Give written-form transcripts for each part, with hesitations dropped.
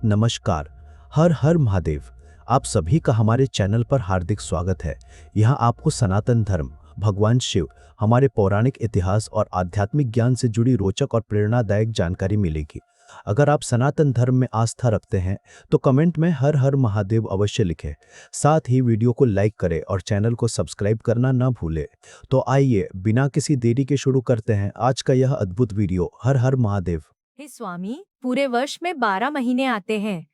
नमस्कार। हर हर महादेव। आप सभी का हमारे चैनल पर हार्दिक स्वागत है। यहाँ आपको सनातन धर्म, भगवान शिव, हमारे पौराणिक इतिहास और आध्यात्मिक ज्ञान से जुड़ी रोचक और प्रेरणादायक जानकारी मिलेगी। अगर आप सनातन धर्म में आस्था रखते हैं तो कमेंट में हर हर महादेव अवश्य लिखें। साथ ही वीडियो को लाइक करें और चैनल को सब्सक्राइब करना ना भूलें। तो आइए बिना किसी देरी के शुरू करते हैं आज का यह अद्भुत वीडियो। हर हर महादेव। हे स्वामी, पूरे वर्ष में 12 महीने आते हैं,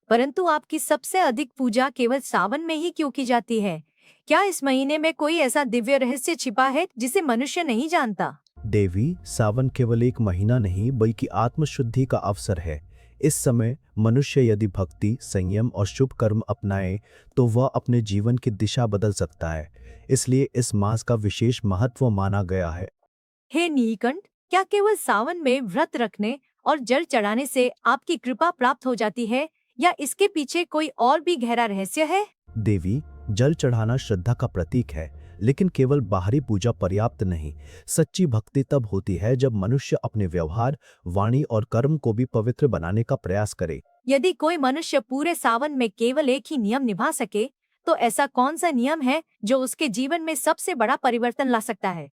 परंतु आपकी सबसे अधिक पूजा केवल सावन में ही क्यों की जाती है? क्या इस महीने में कोई ऐसा दिव्य रहस्य छिपा है जिसे मनुष्य नहीं जानता? देवी, सावन केवल एक महीना नहीं बल्कि आत्मशुद्धि का अवसर है। इस समय मनुष्य यदि भक्ति, संयम और शुभ कर्म अपनाए तो वह अपने जीवन की दिशा बदल सकता है। इसलिए इस मास का विशेष महत्व माना गया है। हे नीलकंठ, क्या केवल सावन में व्रत रखने और जल चढ़ाने से आपकी कृपा प्राप्त हो जाती है, या इसके पीछे कोई और भी गहरा रहस्य है? देवी, जल चढ़ाना श्रद्धा का प्रतीक है, लेकिन केवल बाहरी पूजा पर्याप्त नहीं। सच्ची भक्ति तब होती है जब मनुष्य अपने व्यवहार, वाणी और कर्म को भी पवित्र बनाने का प्रयास करे। यदि कोई मनुष्य पूरे सावन में केवल एक ही नियम निभा सके, तो ऐसा कौन सा नियम है जो उसके जीवन में सबसे बड़ा परिवर्तन ला सकता है?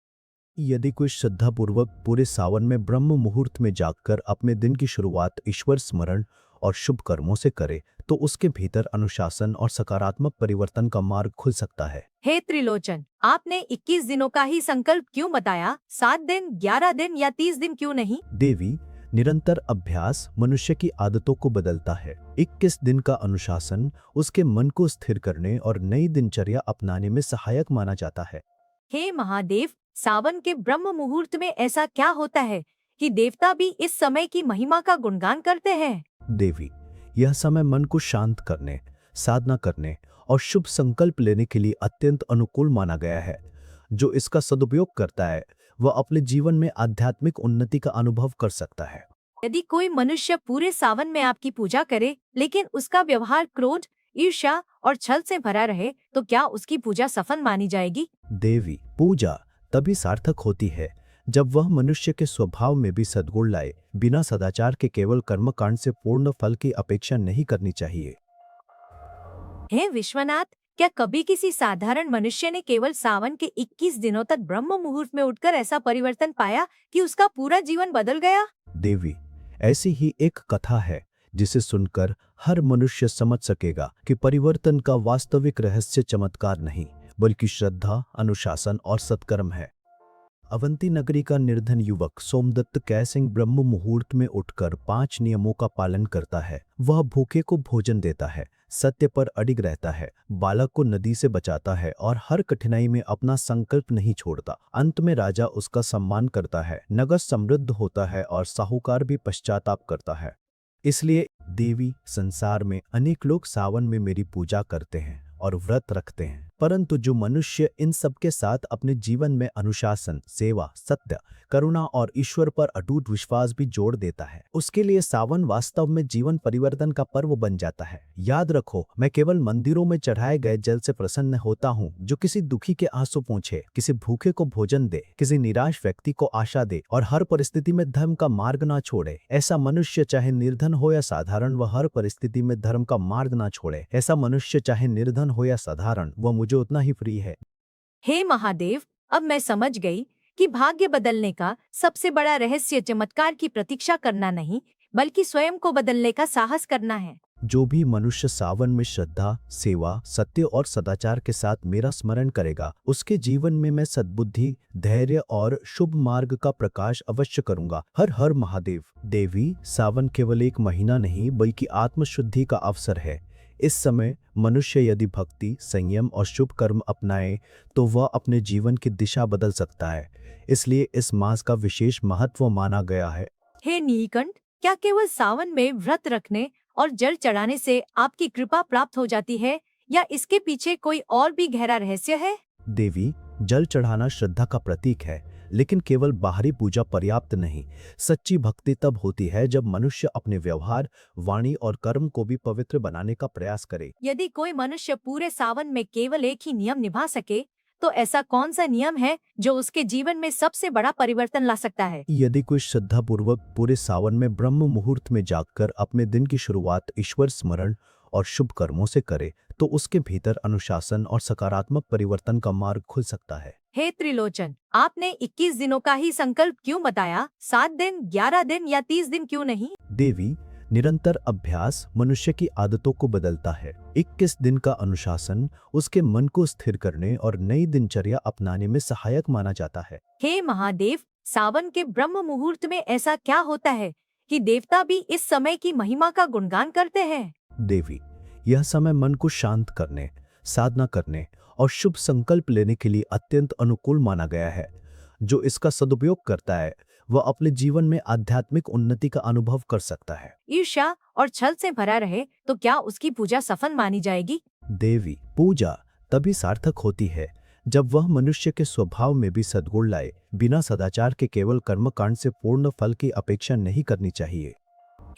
यदि कोई श्रद्धापूर्वक पूरे सावन में ब्रह्म मुहूर्त में जागकर अपने दिन की शुरुआत ईश्वर स्मरण और शुभ कर्मों से करे तो उसके भीतर अनुशासन और सकारात्मक परिवर्तन का मार्ग खुल सकता है। हे त्रिलोचन, आपने 21 दिनों का ही संकल्प क्यों बताया? 7 दिन, 11 दिन या 30 दिन क्यों नहीं? देवी, निरंतर अभ्यास मनुष्य की आदतों को बदलता है। 21 दिन का अनुशासन उसके मन को स्थिर करने और नई दिनचर्या अपनाने में सहायक माना जाता है। हे महादेव, सावन के ब्रह्म मुहूर्त में ऐसा क्या होता है कि देवता भी इस समय की महिमा का गुणगान करते हैं? देवी, यह समय मन को शांत करने, साधना करने और शुभ संकल्प लेने के लिए अत्यंत अनुकूल माना गया है। जो इसका सदुपयोग करता है वह अपने जीवन में आध्यात्मिक उन्नति का अनुभव कर सकता है। यदि कोई मनुष्य पूरे सावन में आपकी पूजा करे, लेकिन उसका व्यवहार क्रोध, ईर्ष्या और छल से भरा रहे, तो क्या उसकी पूजा सफल मानी जाएगी? देवी, पूजा तभी सार्थक होती है जब वह मनुष्य के स्वभाव में भी सद्गुण लाए। बिना सदाचार के केवल कर्मकांड से पूर्ण फल की अपेक्षा नहीं करनी चाहिए। हे विश्वनाथ, क्या कभी किसी साधारण मनुष्य ने केवल सावन के 21 दिनों तक ब्रह्म मुहूर्त में उठकर ऐसा परिवर्तन पाया कि उसका पूरा जीवन बदल गया? देवी, ऐसी ही एक कथा है जिसे सुनकर हर मनुष्य समझ सकेगा कि परिवर्तन का वास्तविक रहस्य चमत्कार नहीं बल्कि श्रद्धा, अनुशासन और सत्कर्म है। अवंती नगरी का निर्धन युवक सोमदत्त कैसिंह ब्रह्म मुहूर्त में उठकर 5 नियमों का पालन करता है। वह भूखे को भोजन देता है, सत्य पर अडिग रहता है, बालक को नदी से बचाता है और हर कठिनाई में अपना संकल्प नहीं छोड़ता। अंत में राजा उसका सम्मान करता है, नगर समृद्ध होता है और साहूकार भी पश्चाताप करता है। इसलिए देवी, संसार में अनेक लोग सावन में मेरी पूजा करते हैं और व्रत रखते हैं, परंतु जो मनुष्य इन सब के साथ अपने जीवन में अनुशासन, सेवा, सत्य, करुणा और ईश्वर पर अटूट विश्वास भी जोड़ देता है, उसके लिए सावन वास्तव में जीवन परिवर्तन का पर्व बन जाता है। याद रखो, मैं केवल मंदिरों में चढ़ाए गए जल से प्रसन्न होता हूँ जो किसी दुखी के आंसू पोंछे, किसी भूखे को भोजन दे, किसी निराश व्यक्ति को आशा दे और हर परिस्थिति में धर्म का मार्ग ना छोड़े। ऐसा मनुष्य चाहे निर्धन हो या साधारण, वह हर परिस्थिति में धर्म का मार्ग ना छोड़े। ऐसा मनुष्य चाहे निर्धन हो या साधारण, वह मुझे उतना ही प्रिय है। हे महादेव, अब मैं समझ गई कि भाग्य बदलने का सबसे बड़ा रहस्य चमत्कार की प्रतीक्षा करना नहीं, बल्कि स्वयं को बदलने का साहस करना है। जो भी मनुष्य सावन में श्रद्धा, सेवा, सत्य और सदाचार के साथ मेरा स्मरण करेगा, उसके जीवन में मैं सद्बुद्धि, धैर्य और शुभ मार्ग का प्रकाश अवश्य करूंगा। हर हर महादेव। देवी, सावन केवल एक महीना नहीं बल्कि आत्मशुद्धि का अवसर है। इस समय मनुष्य यदि भक्ति, संयम और शुभ कर्म अपनाए तो वह अपने जीवन की दिशा बदल सकता है। इसलिए इस मास का विशेष महत्व माना गया है। हे नीलकंठ, क्या केवल सावन में व्रत रखने और जल चढ़ाने से आपकी कृपा प्राप्त हो जाती है, या इसके पीछे कोई और भी गहरा रहस्य है? देवी, जल चढ़ाना श्रद्धा का प्रतीक है, लेकिन केवल बाहरी पूजा पर्याप्त नहीं। सच्ची भक्ति तब होती है जब मनुष्य अपने व्यवहार, वाणी और कर्म को भी पवित्र बनाने का प्रयास करे। यदि कोई मनुष्य पूरे सावन में केवल एक ही नियम निभा सके, तो ऐसा कौन सा नियम है जो उसके जीवन में सबसे बड़ा परिवर्तन ला सकता है? यदि कोई श्रद्धापूर्वक पूरे सावन में ब्रह्म मुहूर्त में जागकर अपने दिन की शुरुआत ईश्वर स्मरण और शुभ कर्मों से करे तो उसके भीतर अनुशासन और सकारात्मक परिवर्तन का मार्ग खुल सकता है। हे त्रिलोचन, आपने 21 दिनों का ही संकल्प क्यों बताया? 7 दिन, 11 दिन या 30 दिन क्यों नहीं? देवी, निरंतर अभ्यास मनुष्य की आदतों को बदलता है। 21 दिन का अनुशासन उसके मन को स्थिर करने और नई दिनचर्या अपनाने में सहायक माना जाता है। हे महादेव, सावन के ब्रह्म मुहूर्त में ऐसा क्या होता है कि देवता भी इस समय की महिमा का गुणगान करते हैं? देवी, यह समय मन को शांत करने, साधना करने और शुभ संकल्प लेने के लिए अत्यंत अनुकूल माना गया है। जो इसका सदुपयोग करता है वह अपने जीवन में आध्यात्मिक उन्नति का अनुभव कर सकता है। ईर्ष्या और छल से भरा रहे तो क्या उसकी पूजा सफल मानी जाएगी? देवी, पूजा तभी सार्थक होती है जब वह मनुष्य के स्वभाव में भी सद्गुण लाए। बिना सदाचार के केवल कर्मकांड से पूर्ण फल की अपेक्षा नहीं करनी चाहिए।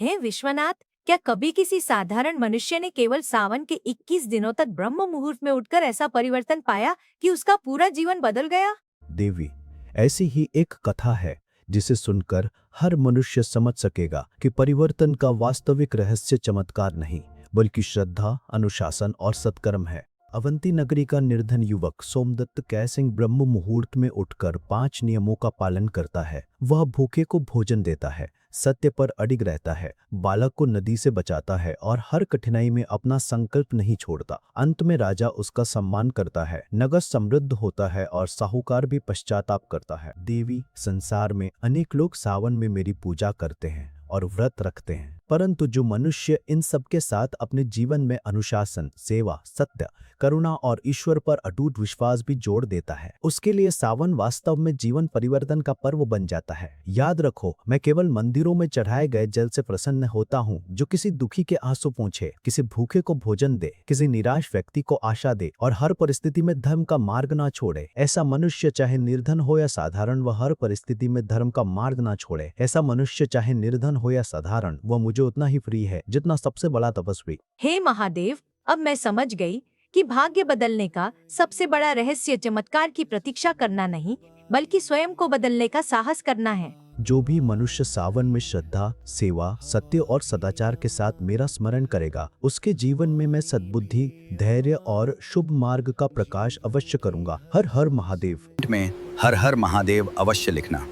हे विश्वनाथ, क्या कभी किसी साधारण मनुष्य ने केवल सावन के 21 दिनों तक ब्रह्म मुहूर्त में उठकर ऐसा परिवर्तन पाया कि उसका पूरा जीवन बदल गया? देवी, ऐसी ही एक कथा है जिसे सुनकर हर मनुष्य समझ सकेगा कि परिवर्तन का वास्तविक रहस्य चमत्कार नहीं बल्कि श्रद्धा, अनुशासन और सत्कर्म है। अवंती नगरी का निर्धन युवक सोमदत्त कैसिंह ब्रह्म मुहूर्त में उठकर 5 नियमों का पालन करता है। वह भूखे को भोजन देता है, सत्य पर अडिग रहता है, बालक को नदी से बचाता है और हर कठिनाई में अपना संकल्प नहीं छोड़ता। अंत में राजा उसका सम्मान करता है, नगर समृद्ध होता है और साहूकार भी पश्चाताप करता है। देवी, संसार में अनेक लोग सावन में मेरी पूजा करते हैं और व्रत रखते हैं, परंतु जो मनुष्य इन सब के साथ अपने जीवन में अनुशासन, सेवा, सत्य, करुणा और ईश्वर पर अटूट विश्वास भी जोड़ देता है, उसके लिए सावन वास्तव में जीवन परिवर्तन का पर्व बन जाता है। याद रखो, मैं केवल मंदिरों में चढ़ाए गए जल से प्रसन्न होता हूँ जो किसी दुखी के आंसू पोंछे, किसी भूखे को भोजन दे, किसी निराश व्यक्ति को आशा दे और हर परिस्थिति में धर्म का मार्ग ना छोड़े। ऐसा मनुष्य चाहे निर्धन हो या साधारण, वह हर परिस्थिति में धर्म का मार्ग ना छोड़े। ऐसा मनुष्य चाहे निर्धन हो या साधारण, वह मुझे उतना ही प्रिय है जितना सबसे बड़ा तपस्वी। हे महादेव, अब मैं समझ गई कि भाग्य बदलने का सबसे बड़ा रहस्य चमत्कार की प्रतीक्षा करना नहीं बल्कि स्वयं को बदलने का साहस करना है। जो भी मनुष्य सावन में श्रद्धा, सेवा, सत्य और सदाचार के साथ मेरा स्मरण करेगा, उसके जीवन में मैं सद्बुद्धि, धैर्य और शुभ मार्ग का प्रकाश अवश्य करूंगा। हर हर महादेव में हर हर महादेव अवश्य लिखना।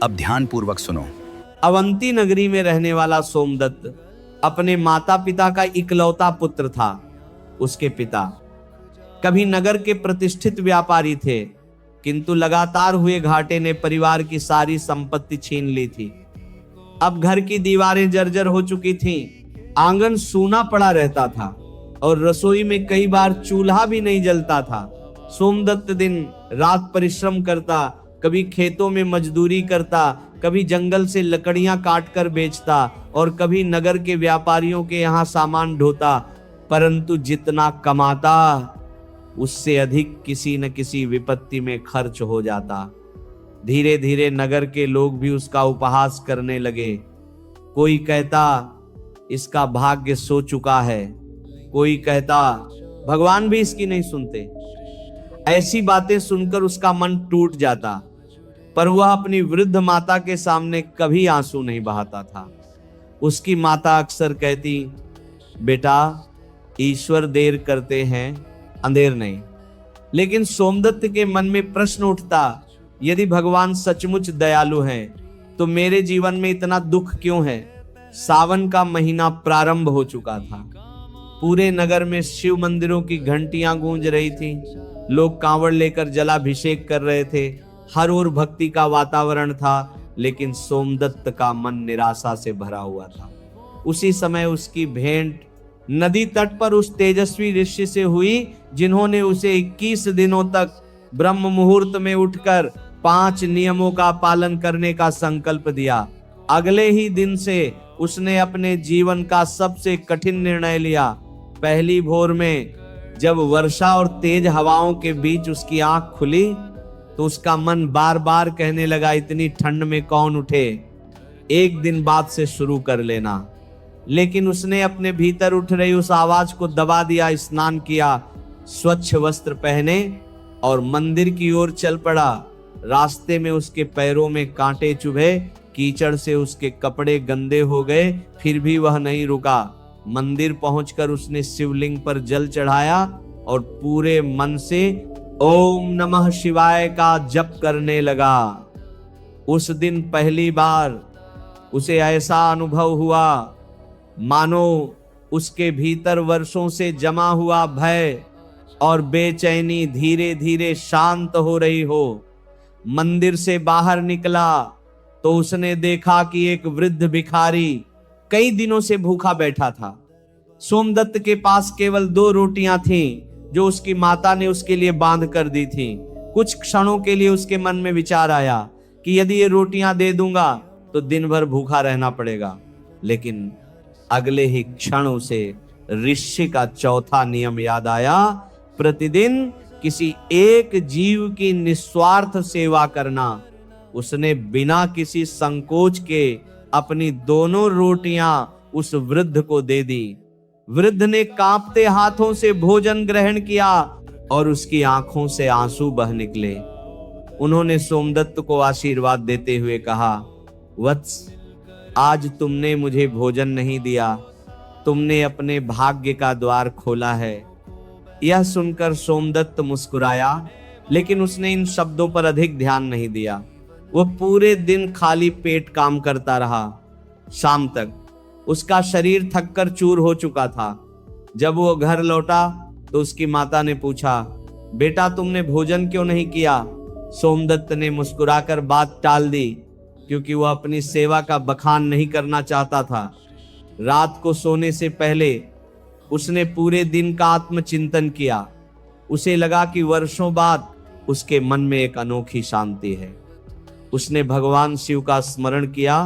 अब ध्यान पूर्वक सुनो। अवंती नगरी में रहने वाला सोमदत्त अपने माता पिता का इकलौता पुत्र था। उसके पिता कभी नगर के प्रतिष्ठित व्यापारी थे, किंतु लगातार हुए घाटे ने परिवार की सारी संपत्ति छीन ली थी। अब घर की दीवारें जर्जर हो चुकी थीं, आंगन सूना पड़ा रहता था और रसोई में कई बार चूल्हा भी नहीं जलता था। सोमदत्त दिन रात परिश्रम करता, कभी खेतों में मजदूरी करता, कभी जंगल से लकड़ियां काटकर बेचता और कभी नगर के व्यापारियों के यहाँ सामान ढोता, परंतु जितना कमाता उससे अधिक किसी न किसी विपत्ति में खर्च हो जाता। धीरे धीरे नगर के लोग भी उसका उपहास करने लगे। कोई कहता इसका भाग्य सो चुका है, कोई कहता भगवान भी इसकी नहीं सुनते। ऐसी बातें सुनकर उसका मन टूट जाता, पर वह अपनी वृद्ध माता के सामने कभी आंसू नहीं बहाता था। उसकी माता अक्सर कहती, बेटा ईश्वर देर करते हैं, अंधेर नहीं। लेकिन सोमदत्त के मन में प्रश्न उठता, यदि भगवान सचमुच दयालु हैं तो मेरे जीवन में इतना दुख क्यों है? सावन का महीना प्रारंभ हो चुका था। पूरे नगर में शिव मंदिरों की घंटियां गूंज रही थीं। लोग कांवड़ लेकर जलाभिषेक कर रहे थे। हर ओर भक्ति का वातावरण था, लेकिन सोमदत्त का मन निराशा से भरा हुआ था। उसी समय उसकी भेंट नदी तट पर उस तेजस्वी ऋषि से हुई जिन्होंने उसे 21 दिनों तक ब्रह्म मुहूर्त में उठकर 5 नियमों का पालन करने का संकल्प दिया। अगले ही दिन से उसने अपने जीवन का सबसे कठिन निर्णय लिया। पहली भोर में जब वर्षा और तेज हवाओं के बीच उसकी आंख खुली तो उसका मन बार बार कहने लगा, इतनी ठंड में कौन उठे, एक दिन बाद से शुरू कर लेना। लेकिन उसने अपने भीतर उठ रही उस आवाज को दबा दिया। स्नान किया, स्वच्छ वस्त्र पहने और मंदिर की ओर चल पड़ा। रास्ते में उसके पैरों में कांटे चुभे, कीचड़ से उसके कपड़े गंदे हो गए, फिर भी वह नहीं रुका। मंदिर पहुंचकर उसने शिवलिंग पर जल चढ़ाया और पूरे मन से ओम नमः शिवाय का जप करने लगा। उस दिन पहली बार उसे ऐसा अनुभव हुआ मानो उसके भीतर वर्षों से जमा हुआ भय और बेचैनी धीरे धीरे शांत हो रही हो। मंदिर से बाहर निकला तो उसने देखा कि एक वृद्ध भिखारी कई दिनों से भूखा बैठा था। सोमदत्त के पास केवल 2 रोटियां थीं जो उसकी माता ने उसके लिए बांध कर दी थी। कुछ क्षणों के लिए उसके मन में विचार आया कि यदि ये रोटियां दे दूंगा तो दिन भर भूखा रहना पड़ेगा, लेकिन अगले ही क्षण उसे ऋषि का चौथा नियम याद आया, प्रतिदिन किसी एक जीव की निस्वार्थ सेवा करना। उसने बिना किसी संकोच के अपनी दोनों रोटियां उस वृद्ध को दे दी। वृद्ध ने कांपते हाथों से भोजन ग्रहण किया और उसकी आंखों से आंसू बह निकले। उन्होंने सोमदत्त को आशीर्वाद देते हुए कहा, वत्स, आज तुमने मुझे भोजन नहीं दिया, तुमने अपने भाग्य का द्वार खोला है। यह सुनकर सोमदत्त मुस्कुराया, लेकिन उसने इन शब्दों पर अधिक ध्यान नहीं दिया। वह पूरे दिन खाली पेट काम करता रहा। शाम तक उसका शरीर थककर चूर हो चुका था। जब वो घर लौटा तो उसकी माता ने पूछा, बेटा तुमने भोजन क्यों नहीं किया? सोमदत्त ने मुस्कुराकर बात टाल दी, क्योंकि वह अपनी सेवा का बखान नहीं करना चाहता था। रात को सोने से पहले उसने पूरे दिन का आत्मचिंतन किया। उसे लगा कि वर्षों बाद उसके मन में एक अनोखी शांति है। उसने भगवान शिव का स्मरण किया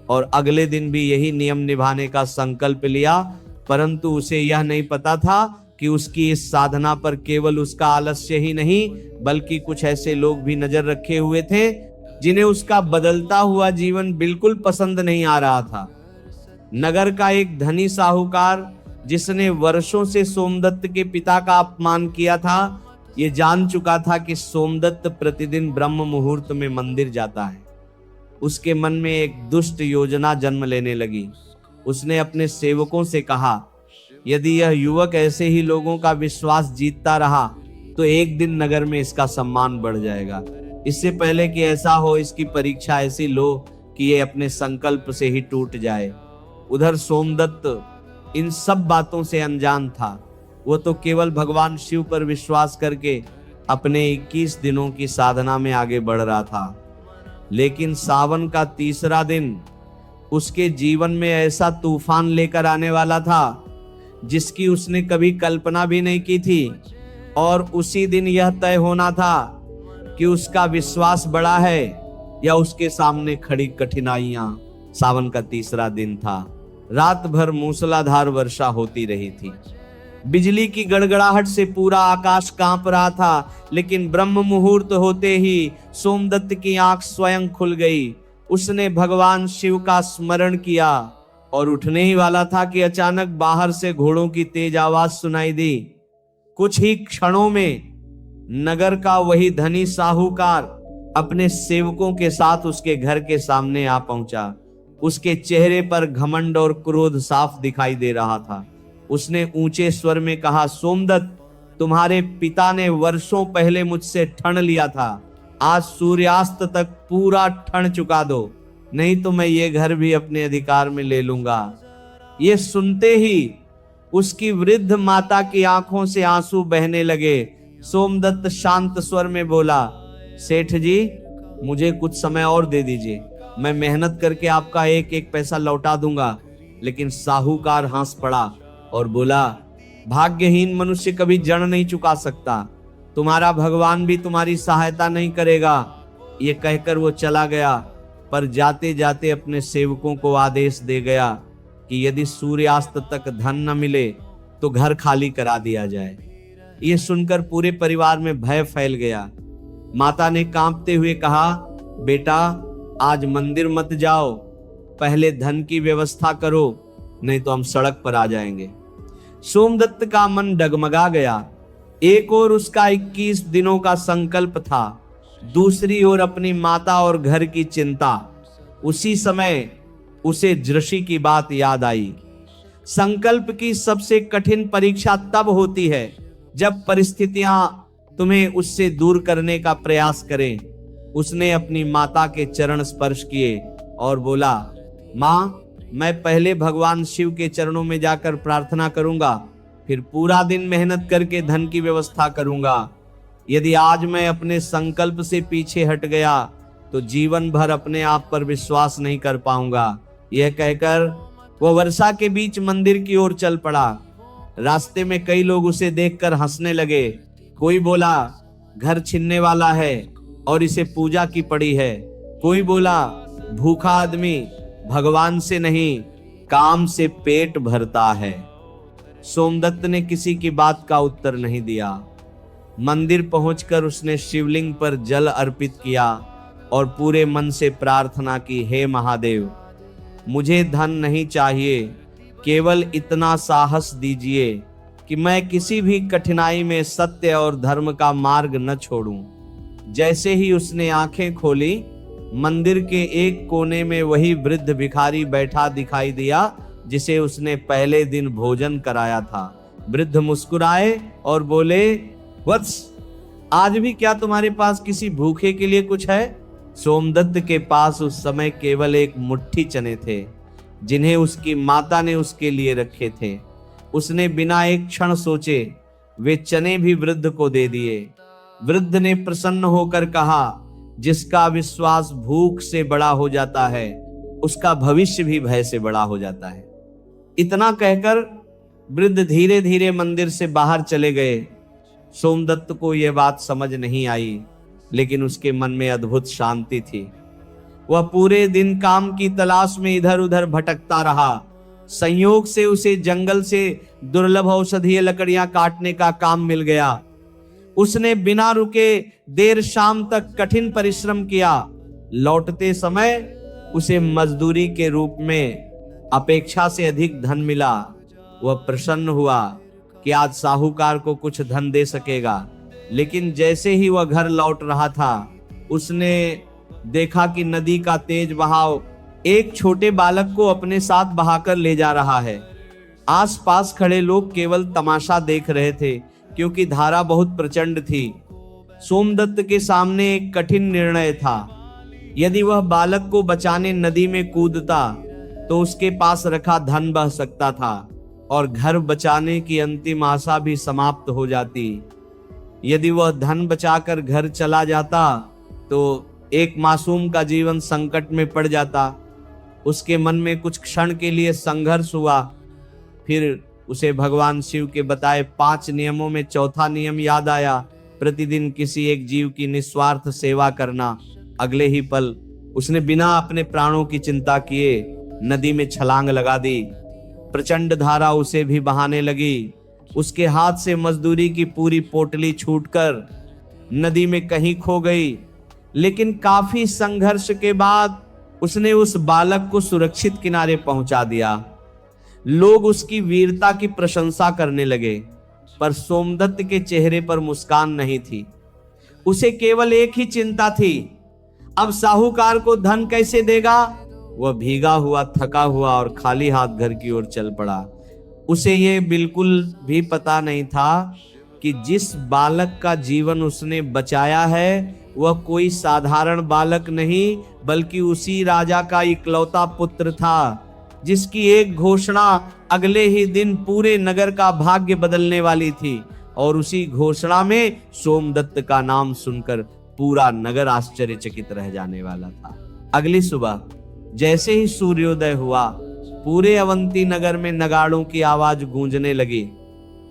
और अगले दिन भी यही नियम निभाने का संकल्प लिया, परंतु उसे यह नहीं पता था कि उसकी इस साधना पर केवल उसका आलस्य ही नहीं, बल्कि कुछ ऐसे लोग भी नजर रखे हुए थे जिन्हें उसका बदलता हुआ जीवन बिल्कुल पसंद नहीं आ रहा था। नगर का एक धनी साहूकार, जिसने वर्षों से सोमदत्त के पिता का अपमान किया था, ये जान चुका था कि सोमदत्त प्रतिदिन ब्रह्म मुहूर्त में मंदिर जाता है। उसके मन में एक दुष्ट योजना जन्म लेने लगी। उसने अपने सेवकों से कहा, यदि यह युवक ऐसे ही लोगों का विश्वास जीतता रहा तो एक दिन नगर में इसका सम्मान बढ़ जाएगा। इससे पहले कि ऐसा हो, इसकी परीक्षा ऐसी लो कि ये अपने संकल्प से ही टूट जाए। उधर सोमदत्त इन सब बातों से अनजान था। वो तो केवल भगवान शिव पर विश्वास करके अपने 21 दिनों की साधना में आगे बढ़ रहा था। लेकिन सावन का तीसरा दिन उसके जीवन में ऐसा तूफान लेकर आने वाला था जिसकी उसने कभी कल्पना भी नहीं की थी। और उसी दिन यह तय होना था कि उसका विश्वास बड़ा है या उसके सामने खड़ी कठिनाइयां। सावन का तीसरा दिन था। रात भर मूसलाधार वर्षा होती रही थी। बिजली की गड़गड़ाहट से पूरा आकाश कांप रहा था, लेकिन ब्रह्म मुहूर्त होते ही सोमदत्त की आंख स्वयं खुल गई। उसने भगवान शिव का स्मरण किया और उठने ही वाला था कि अचानक बाहर से घोड़ों की तेज आवाज सुनाई दी। कुछ ही क्षणों में नगर का वही धनी साहूकार अपने सेवकों के साथ उसके घर के सामने आ पहुंचा। उसके चेहरे पर घमंड और क्रोध साफ दिखाई दे रहा था। उसने ऊंचे स्वर में कहा, सोमदत्त, तुम्हारे पिता ने वर्षों पहले मुझसे ठन लिया था। आज सूर्यास्त तक पूरा ठन चुका दो, नहीं तो मैं ये घर भी अपने अधिकार में ले लूंगा। ये सुनते ही उसकी वृद्ध माता की आंखों से आंसू बहने लगे। सोमदत्त शांत स्वर में बोला, सेठ जी, मुझे कुछ समय और दे दीजिए, मैं मेहनत करके आपका एक एक पैसा लौटा दूंगा। लेकिन साहूकार हंस पड़ा और बोला, भाग्यहीन मनुष्य कभी जड़ नहीं चुका सकता, तुम्हारा भगवान भी तुम्हारी सहायता नहीं करेगा। ये कहकर वो चला गया, पर जाते जाते अपने सेवकों को आदेश दे गया कि यदि सूर्यास्त तक धन न मिले तो घर खाली करा दिया जाए। ये सुनकर पूरे परिवार में भय फैल गया। माता ने कांपते हुए कहा, बेटा, आज मंदिर मत जाओ, पहले धन की व्यवस्था करो, नहीं तो हम सड़क पर आ जाएंगे। सोमदत्त का मन डगमगा गया। एक ओर उसका 21 दिनों का संकल्प था, दूसरी ओर अपनी माता और घर की चिंता। उसी समय उसे ऋषि की बात याद आई। संकल्प की सबसे कठिन परीक्षा तब होती है जब परिस्थितियां तुम्हें उससे दूर करने का प्रयास करें। उसने अपनी माता के चरण स्पर्श किए और बोला, माँ, मैं पहले भगवान शिव के चरणों में जाकर प्रार्थना करूंगा, फिर पूरा दिन मेहनत करके धन की व्यवस्था करूंगा। यदि आज मैं अपने संकल्प से पीछे हट गया तो जीवन भर अपने आप पर विश्वास नहीं कर पाऊंगा। यह कहकर वह वर्षा के बीच मंदिर की ओर चल पड़ा। रास्ते में कई लोग उसे देखकर हंसने लगे। कोई बोला, घर छीनने वाला है और इसे पूजा की पड़ी है। कोई बोला, भूखा आदमी भगवान से नहीं काम से पेट भरता है। सोमदत्त ने किसी की बात का उत्तर नहीं दिया। मंदिर पहुंचकर उसने शिवलिंग पर जल अर्पित किया और पूरे मन से प्रार्थना की, हे महादेव, मुझे धन नहीं चाहिए, केवल इतना साहस दीजिए कि मैं किसी भी कठिनाई में सत्य और धर्म का मार्ग न छोड़ूं। जैसे ही उसने आंखें खोली, मंदिर के एक कोने में वही वृद्ध भिखारी बैठा दिखाई दिया जिसे उसने पहले दिन भोजन कराया था। वृद्ध मुस्कुराए और बोले, वत्स, आज भी क्या तुम्हारे पास किसी भूखे के लिए कुछ है? सोमदत्त के पास उस समय केवल एक मुट्ठी चने थे जिन्हें उसकी माता ने उसके लिए रखे थे। उसने बिना एक क्षण सोचे वे चने भी वृद्ध को दे दिए। वृद्ध ने प्रसन्न होकर कहा, जिसका विश्वास भूख से बड़ा हो जाता है उसका भविष्य भी भय से बड़ा हो जाता है। इतना कहकर वृद्ध धीरे धीरे मंदिर से बाहर चले गए। सोमदत्त को यह बात समझ नहीं आई, लेकिन उसके मन में अद्भुत शांति थी। वह पूरे दिन काम की तलाश में इधर उधर भटकता रहा। संयोग से उसे जंगल से दुर्लभ औषधीय लकड़ियां काटने का काम मिल गया। उसने बिना रुके देर शाम तक कठिन परिश्रम किया। लौटते समय उसे मजदूरी के रूप में अपेक्षा से अधिक धन मिला। वह प्रसन्न हुआ कि आज साहूकार को कुछ धन दे सकेगा। लेकिन जैसे ही वह घर लौट रहा था, उसने देखा कि नदी का तेज बहाव एक छोटे बालक को अपने साथ बहाकर ले जा रहा है। आसपास खड़े लोग केवल तमाशा देख रहे थे क्योंकि धारा बहुत प्रचंड थी। सोमदत्त के सामने एक कठिन निर्णय था। यदि वह बालक को बचाने नदी में कूदता तो उसके पास रखा धन बह सकता था और घर बचाने की अंतिम आशा भी समाप्त हो जाती। यदि वह धन बचाकर घर चला जाता तो एक मासूम का जीवन संकट में पड़ जाता। उसके मन में कुछ क्षण के लिए संघर्ष हुआ। फिर उसे भगवान शिव के बताए 5 नियमों में चौथा नियम याद आया, प्रतिदिन किसी एक जीव की निस्वार्थ सेवा करना। अगले ही पल उसने बिना अपने प्राणों की चिंता किए नदी में छलांग लगा दी। प्रचंड धारा उसे भी बहाने लगी। उसके हाथ से मजदूरी की पूरी पोटली छूटकर नदी में कहीं खो गई। लेकिन काफी संघर्ष के बाद उसने उस बालक को सुरक्षित किनारे पहुंचा दिया। लोग उसकी वीरता की प्रशंसा करने लगे, पर सोमदत्त के चेहरे पर मुस्कान नहीं थी। उसे केवल एक ही चिंता थी, अब साहूकार को धन कैसे देगा। वह भीगा हुआ, थका हुआ और खाली हाथ घर की ओर चल पड़ा। उसे ये बिल्कुल भी पता नहीं था कि जिस बालक का जीवन उसने बचाया है वह कोई साधारण बालक नहीं, बल्कि उसी राजा का इकलौता पुत्र था, जिसकी एक घोषणा अगले ही दिन पूरे नगर का भाग्य बदलने वाली थी। और उसी घोषणा में सोमदत्त का नाम सुनकर पूरा नगर आश्चर्यचकित रह जाने वाला था। अगली सुबह जैसे ही सूर्योदय हुआ, पूरे अवंती नगर में नगाड़ों की आवाज गूंजने लगी।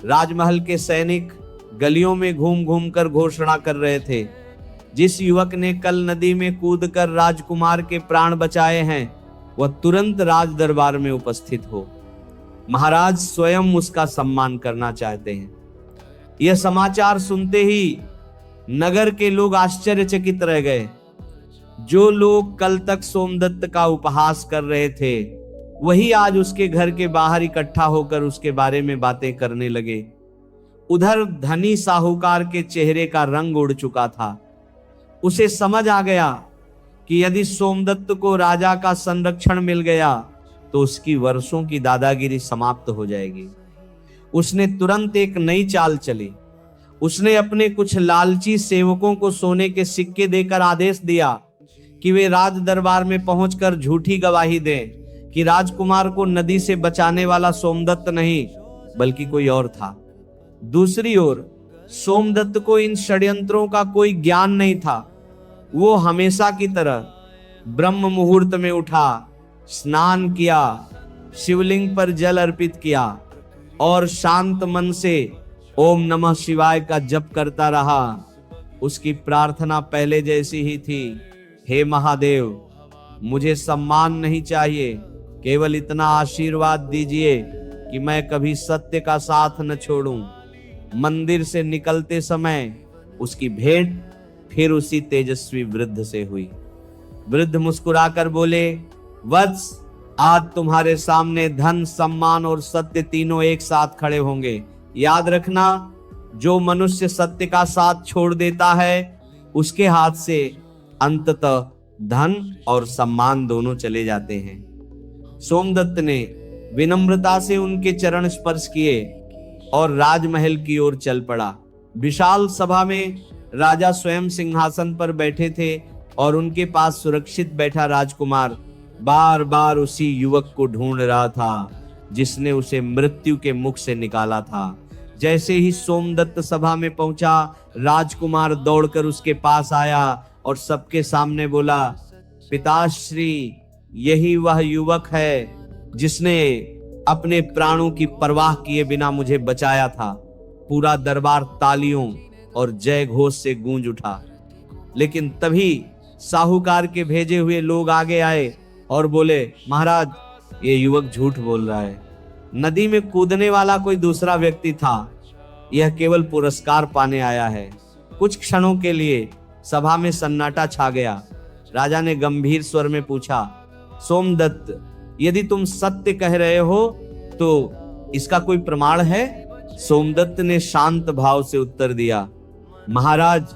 राजमहल के सैनिक गलियों में घूम घूम कर घोषणा कर रहे थे, जिस युवक ने कल नदी में कूदकर राजकुमार के प्राण बचाए हैं वह तुरंत राज दरबार में उपस्थित हो। महाराज स्वयं उसका सम्मान करना चाहते हैं। यह समाचार सुनते ही नगर के लोग आश्चर्यचकित रह गए। जो लोग कल तक सोमदत्त का उपहास कर रहे थे वही आज उसके घर के बाहर इकट्ठा होकर उसके बारे में बातें करने लगे। उधर धनी साहूकार के चेहरे का रंग उड़ चुका था। उसे समझ आ गया कि यदि सोमदत्त को राजा का संरक्षण मिल गया तो उसकी वर्षों की दादागिरी समाप्त हो जाएगी। उसने तुरंत एक नई चाल चली। उसने अपने कुछ लालची सेवकों को सोने के सिक्के देकर आदेश दिया कि वे राज दरबार में पहुंचकर झूठी गवाही दें कि राजकुमार को नदी से बचाने वाला सोमदत्त नहीं बल्कि कोई और था। दूसरी ओर सोमदत्त को इन षड्यंत्रों का कोई ज्ञान नहीं था। वो हमेशा की तरह ब्रह्म मुहूर्त में उठा, स्नान किया, शिवलिंग पर जल अर्पित किया और शांत मन से ओम नमः शिवाय का जप करता रहा। उसकी प्रार्थना पहले जैसी ही थी। हे महादेव, मुझे सम्मान नहीं चाहिए, केवल इतना आशीर्वाद दीजिए कि मैं कभी सत्य का साथ न छोड़ूं। मंदिर से निकलते समय उसकी भेंट फिर उसी तेजस्वी वृद्ध से हुई। वृद्ध मुस्कुराकर बोले, वत्स, आज तुम्हारे सामने धन, सम्मान और सत्य तीनों एक साथ खड़े होंगे। याद रखना, जो मनुष्य सत्य का साथ छोड़ देता है उसके हाथ से अंततः धन और सम्मान दोनों चले जाते हैं। सोमदत्त ने विनम्रता से उनके चरण स्पर्श किए और राजमहल की ओर चल पड़ा। विशाल सभा में राजा स्वयं सिंहासन पर बैठे थे और उनके पास सुरक्षित बैठा राजकुमार बार बार उसी युवक को ढूंढ रहा था जिसने उसे मृत्यु के मुख से निकाला था। जैसे ही सोमदत्त सभा में पहुंचा, राजकुमार दौड़कर उसके पास आया और सबके सामने बोला, पिताश्री, यही वह युवक है जिसने अपने प्राणों की परवाह किए बिना मुझे बचाया था। पूरा दरबार तालियों और जय घोष से गूंज उठा। लेकिन तभी साहूकार के भेजे हुए लोग आगे आए और बोले, महाराज, ये युवक झूठ बोल रहा है। नदी में कूदने वाला कोई दूसरा व्यक्ति था। यह केवल पुरस्कार पाने आया है। कुछ क्षणों के लिए सभा में सन्नाटा छा गया। राजा ने गंभीर स्वर में पूछा, सोमदत्त, यदि तुम सत्य कह रहे हो तो इसका कोई प्रमाण है? सोमदत्त ने शांत भाव से उत्तर दिया, महाराज,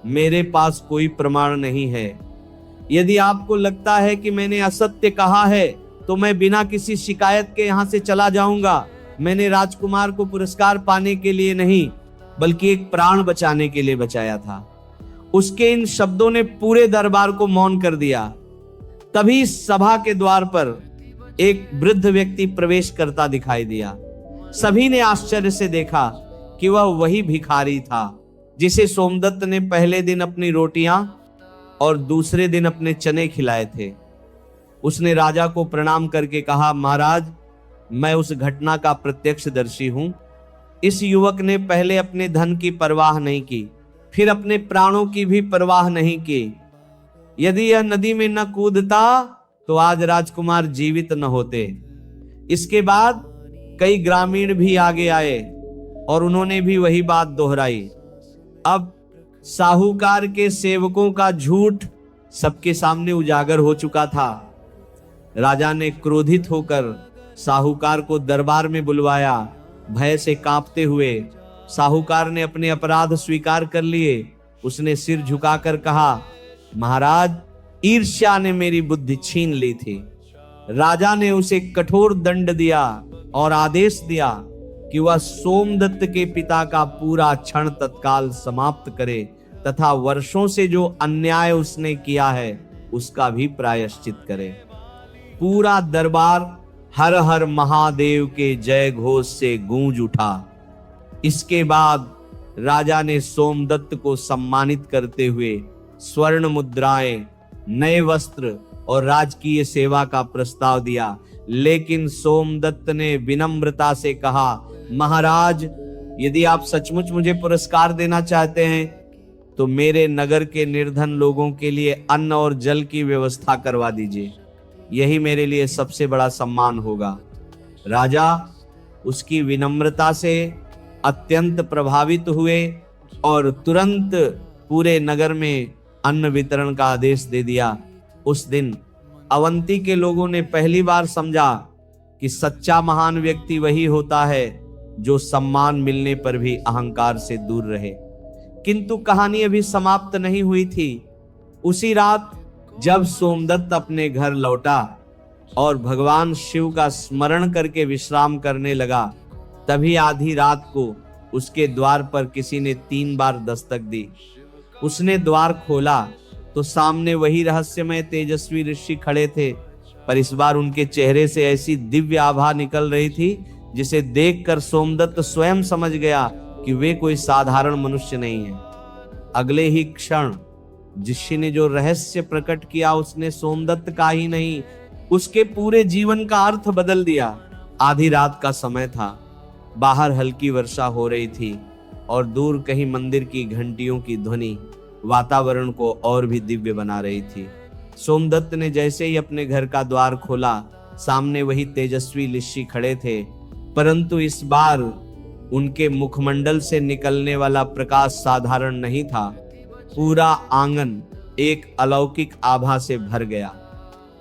मेरे पास कोई प्रमाण नहीं है। यदि आपको लगता है कि मैंने असत्य कहा है तो मैं बिना किसी शिकायत के यहाँ से चला जाऊंगा। मैंने राजकुमार को पुरस्कार पाने के लिए नहीं बल्कि एक प्राण बचाने के लिए बचाया था। उसके इन शब्दों ने पूरे दरबार को मौन कर दिया। तभी सभा के द्वार पर एक वृद्ध व्यक्ति प्रवेश करता दिखाई दिया। सभी ने आश्चर्य से देखा कि वह वही भिखारी था जिसे सोमदत्त ने पहले दिन अपनी रोटियां और दूसरे दिन अपने चने खिलाए थे। उसने राजा को प्रणाम करके कहा, महाराज, मैं उस घटना का प्रत्यक्षदर्शी हूं। इस युवक ने पहले अपने धन की परवाह नहीं की, फिर अपने प्राणों की भी परवाह नहीं की। यदि यह नदी में न कूदता तो आज राजकुमार जीवित न होते। इसके बाद कई ग्रामीण भी आगे आए और उन्होंने भी वही बात दोहराई। अब साहूकार के सेवकों का झूठ सबके सामने उजागर हो चुका था। राजा ने क्रोधित होकर साहूकार को दरबार में बुलवाया। भय से कांपते हुए साहूकार ने अपने अपराध स्वीकार कर लिए। उसने सिर झुकाकर कहा, महाराज, ईर्ष्या ने मेरी बुद्धि छीन ली थी। राजा ने उसे कठोर दंड दिया और आदेश दिया कि वह सोमदत्त के पिता का पूरा क्षण तत्काल समाप्त करे तथा वर्षों से जो अन्याय उसने किया है उसका भी प्रायश्चित करे। पूरा दरबार हर हर महादेव के जय घोष से गूंज उठा। इसके बाद राजा ने सोमदत्त को सम्मानित करते हुए स्वर्ण मुद्राएं, नए वस्त्र और राजकीय सेवा का प्रस्ताव दिया। लेकिन सोमदत्त ने विनम्रता से कहा, महाराज, यदि आप सचमुच मुझे पुरस्कार देना चाहते हैं तो मेरे नगर के निर्धन लोगों के लिए अन्न और जल की व्यवस्था करवा दीजिए। यही मेरे लिए सबसे बड़ा सम्मान होगा। राजा उसकी विनम्रता से अत्यंत प्रभावित हुए और तुरंत पूरे नगर में अन्न वितरण का आदेश दे दिया। उस दिन अवंती के लोगों ने पहली बार समझा कि सच्चा महान व्यक्ति वही होता है जो सम्मान मिलने पर भी अहंकार से दूर रहे। किंतु कहानी अभी समाप्त नहीं हुई थी। उसी रात जब सोमदत्त अपने घर लौटा और भगवान शिव का स्मरण करके विश्राम करने लगा, तभी आधी रात को उसके द्वार पर किसी ने 3 बार दस्तक दी। उसने द्वार खोला तो सामने वही रहस्यमय तेजस्वी ऋषि खड़े थे, पर इस बार उनके चेहरे से ऐसी दिव्य आभा निकल रही थी जिसे देखकर सोमदत्त स्वयं समझ गया कि वे कोई साधारण मनुष्य नहीं है। अगले ही क्षण ऋषि ने जो रहस्य प्रकट किया उसने सोमदत्त का ही नहीं, उसके पूरे जीवन का अर्थ बदल दिया। आधी रात का समय था, बाहर हल्की वर्षा हो रही थी और दूर कहीं मंदिर की घंटियों की ध्वनि वातावरण को और भी दिव्य बना रही थी। सोमदत्त ने जैसे ही अपने घर का द्वार खोला, सामने वही तेजस्वी ऋषि खड़े थे, परंतु इस बार उनके मुखमंडल से निकलने वाला प्रकाश साधारण नहीं था। पूरा आंगन एक अलौकिक आभा से भर गया।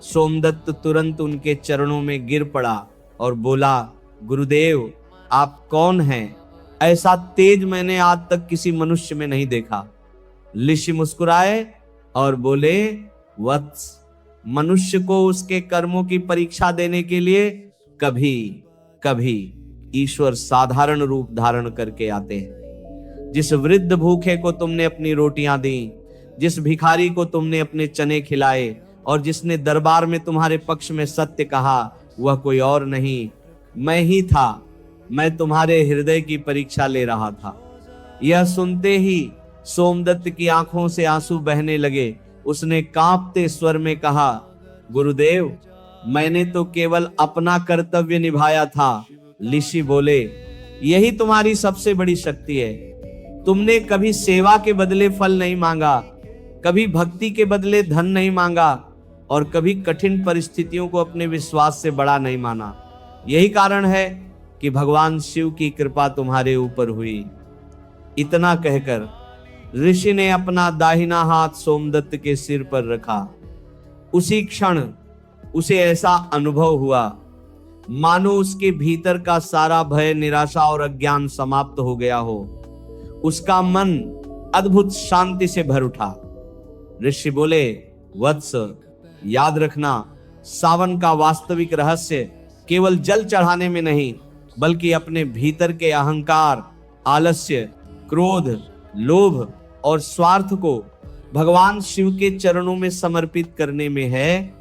सोमदत्त तुरंत उनके चरणों में गिर पड़ा और बोला, गुरुदेव आप कौन हैं? ऐसा तेज मैंने आज तक किसी मनुष्य में नहीं देखा। ऋषि मुस्कुराए और बोले, वत्स, मनुष्य को उसके कर्मों की परीक्षा देने के लिए कभी कभी ईश्वर साधारण रूप धारण करके आते हैं। जिस वृद्ध भूखे को तुमने अपनी रोटियां दी, जिस भिखारी को तुमने अपने चने खिलाए और जिसने दरबार में तुम्हारे पक्ष में सत्य कहा, वह कोई और नहीं, मैं ही था। मैं तुम्हारे हृदय की परीक्षा ले रहा था। यह सुनते ही सोमदत्त की आंखों से आंसू बहने लगे। उसने कांपते स्वर में कहा, गुरुदेव मैंने तो केवल अपना कर्तव्य निभाया था। ऋषि बोले, यही तुम्हारी सबसे बड़ी शक्ति है। तुमने कभी सेवा के बदले फल नहीं मांगा, कभी भक्ति के बदले धन नहीं मांगा और कभी कठिन परिस्थितियों को अपने विश्वास से बड़ा नहीं माना। यही कारण है कि भगवान शिव की कृपा तुम्हारे ऊपर हुई। इतना कहकर ऋषि ने अपना दाहिना हाथ सोमदत्त के सिर पर रखा। उसी क्षण उसे ऐसा अनुभव हुआ मानो उसके भीतर का सारा भय, निराशा और अज्ञान समाप्त हो गया हो। उसका मन अद्भुत शांति से भर उठा। ऋषि बोले, वत्स याद रखना, सावन का वास्तविक रहस्य केवल जल चढ़ाने में नहीं, बल्कि अपने भीतर के अहंकार, आलस्य, क्रोध, लोभ और स्वार्थ को भगवान शिव के चरणों में समर्पित करने में है।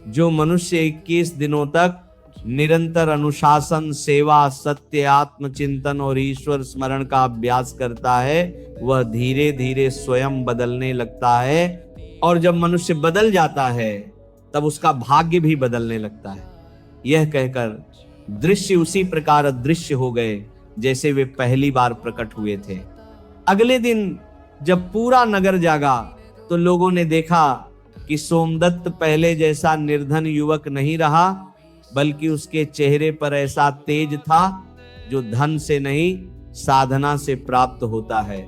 जो मनुष्य 21 दिनों तक निरंतर अनुशासन, सेवा, सत्य, आत्मचिंतन और ईश्वर स्मरण का अभ्यास करता है, वह धीरे धीरे स्वयं बदलने लगता है और जब मनुष्य बदल जाता है तब उसका भाग्य भी बदलने लगता है। यह कहकर दृश्य उसी प्रकार अदृश्य हो गए जैसे वे पहली बार प्रकट हुए थे। अगले दिन जब पूरा नगर जागा तो लोगों ने देखा कि सोमदत्त पहले जैसा निर्धन युवक नहीं रहा, बल्कि उसके चेहरे पर ऐसा तेज था जो धन से नहीं, साधना से प्राप्त होता है।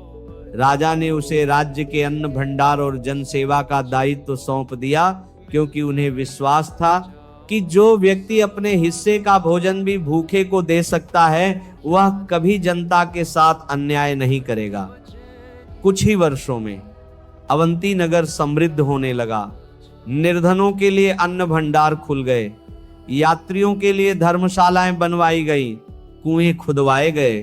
राजा ने उसे राज्य के अन्न भंडार और जन सेवा का दायित्व सौंप दिया, क्योंकि उन्हें विश्वास था कि जो व्यक्ति अपने हिस्से का भोजन भी भूखे को दे सकता है, वह कभी जनता के साथ अन्याय नहीं करेगा। कुछ ही वर्षों में अवंती नगर समृद्ध होने लगा। निर्धनों के लिए अन्न भंडार खुल गए, यात्रियों के लिए धर्मशालाएं बनवाई गई, कुएं खुदवाए गए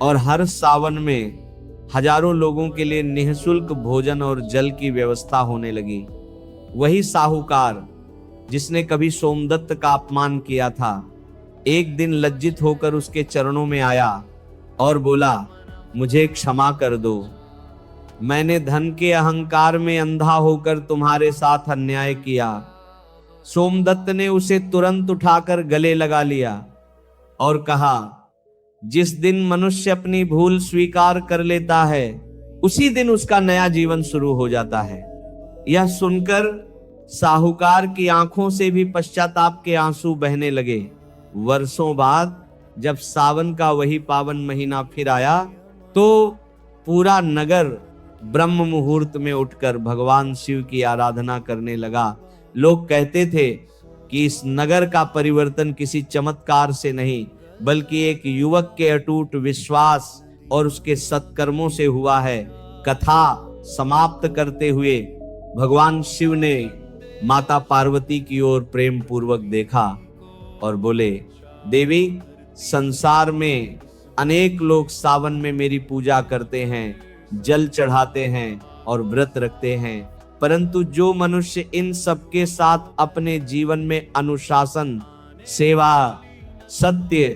और हर सावन में हजारों लोगों के लिए निःशुल्क भोजन और जल की व्यवस्था होने लगी। वही साहूकार जिसने कभी सोमदत्त का अपमान किया था, एक दिन लज्जित होकर उसके चरणों में आया और बोला, मुझे क्षमा कर दो, मैंने धन के अहंकार में अंधा होकर तुम्हारे साथ अन्याय किया। सोमदत्त ने उसे तुरंत उठाकर गले लगा लिया और कहा, जिस दिन मनुष्य अपनी भूल स्वीकार कर लेता है, उसी दिन उसका नया जीवन शुरू हो जाता है। यह सुनकर साहूकार की आंखों से भी पश्चाताप के आंसू बहने लगे। वर्षों बाद जब सावन का वही पावन महीना फिर आया तो पूरा नगर ब्रह्म मुहूर्त में उठकर भगवान शिव की आराधना करने लगा। लोग कहते थे कि इस नगर का परिवर्तन किसी चमत्कार से नहीं, बल्कि एक युवक के अटूट विश्वास और उसके सत्कर्मों से हुआ है। कथा समाप्त करते हुए भगवान शिव ने माता पार्वती की ओर प्रेम पूर्वक देखा और बोले, देवी, संसार में अनेक लोग सावन में मेरी पूजा करते हैं, जल चढ़ाते हैं और व्रत रखते हैं, परंतु जो मनुष्य इन सब के साथ अपने जीवन में अनुशासन, सेवा, सत्य,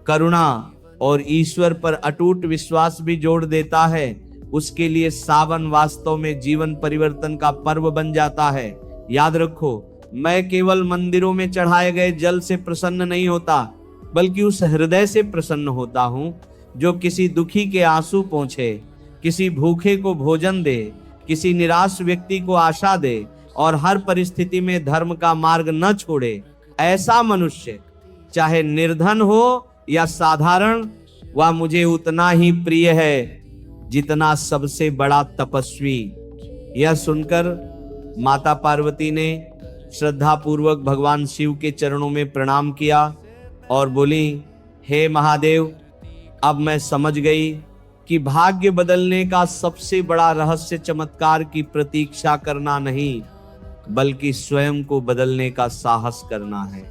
करुणा और ईश्वर पर अटूट विश्वास भी जोड़ देता है, उसके लिए सावन वास्तव में जीवन परिवर्तन का पर्व बन जाता है। याद रखो, मैं केवल मंदिरों में चढ़ाए गए जल से प्रसन्न नहीं होता, बल्कि उस हृदय से प्रसन्न होता हूं जो किसी दुखी के आंसू पोंछे, किसी भूखे को भोजन दे, किसी निराश व्यक्ति को आशा दे और हर परिस्थिति में धर्म का मार्ग न छोड़े। ऐसा मनुष्य चाहे निर्धन हो या साधारण, वह मुझे उतना ही प्रिय है जितना सबसे बड़ा तपस्वी। यह सुनकर माता पार्वती ने श्रद्धा पूर्वक भगवान शिव के चरणों में प्रणाम किया और बोली, हे महादेव, अब मैं समझ गई कि भाग्य बदलने का सबसे बड़ा रहस्य चमत्कार की प्रतीक्षा करना नहीं, बल्कि स्वयं को बदलने का साहस करना है।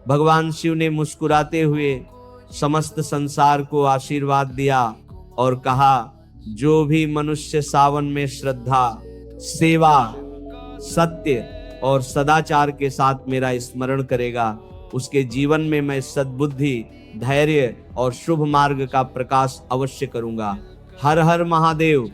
भगवान शिव ने मुस्कुराते हुए समस्त संसार को आशीर्वाद दिया और कहा, जो भी मनुष्य सावन में श्रद्धा, सेवा, सत्य और सदाचार के साथ मेरा स्मरण करेगा, उसके जीवन में मैं सद्बुद्धि, धैर्य और शुभ मार्ग का प्रकाश अवश्य करूंगा। हर हर महादेव।